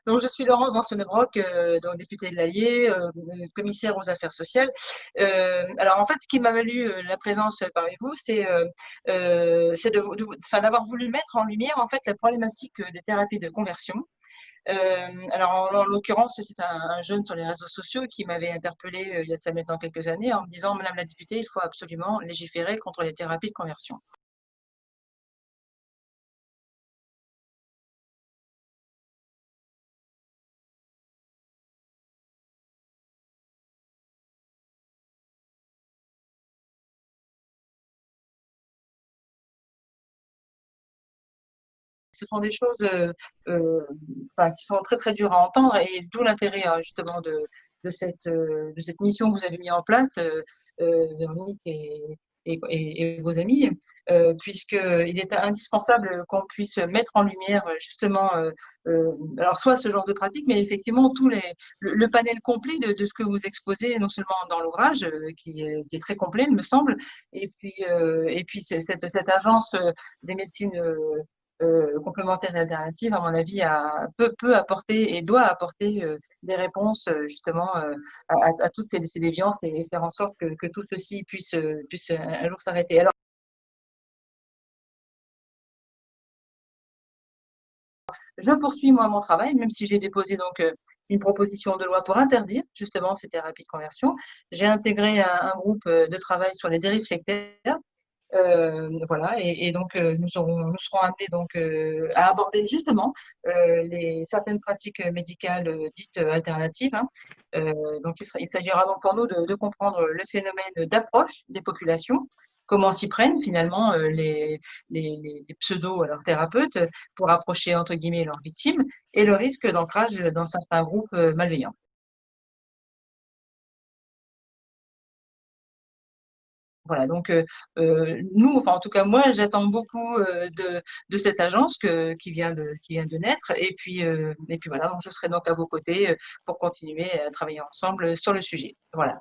Donc, je suis Laurence Vanceunebrock, donc députée de l'Allier, commissaire aux affaires sociales. Alors, en fait, ce qui m'a valu la présence parmi vous, c'est enfin, d'avoir voulu mettre en lumière en fait la problématique des thérapies de conversion. Alors, en l'occurrence, c'est un jeune sur les réseaux sociaux qui m'avait interpellée il y a de ça maintenant quelques années en me disant: «Madame la députée, il faut absolument légiférer contre les thérapies de conversion». Ce sont des choses euh, enfin, qui sont très très dures à entendre et d'où l'intérêt justement de cette mission que vous avez mis en place, Véronique et vos amis, puisqu'il est indispensable qu'on puisse mettre en lumière justement, alors soit ce genre de pratique, mais effectivement le panel complet de ce que vous exposez, non seulement dans l'ouvrage, qui est très complet, il me semble, et puis cette agence des médecines complémentaires et alternatives, à mon avis, peut apporter et doit apporter des réponses justement à toutes ces déviances et faire en sorte que tout ceci puisse un jour s'arrêter. Alors, je poursuis moi mon travail, même si j'ai déposé donc une proposition de loi pour interdire justement ces thérapies de conversion. J'ai intégré un groupe de travail sur les dérives sectaires. Voilà, et donc nous serons amenés donc à aborder justement certaines pratiques médicales dites alternatives, hein. Donc il s'agira donc pour nous de comprendre le phénomène d'approche des populations, comment s'y prennent finalement les pseudo alors thérapeutes pour approcher entre guillemets leurs victimes et le risque d'ancrage dans certains groupes malveillants. Voilà, donc nous, enfin en tout cas moi, j'attends beaucoup de cette agence qui vient de naître, et puis voilà, donc je serai donc à vos côtés pour continuer à travailler ensemble sur le sujet. Voilà.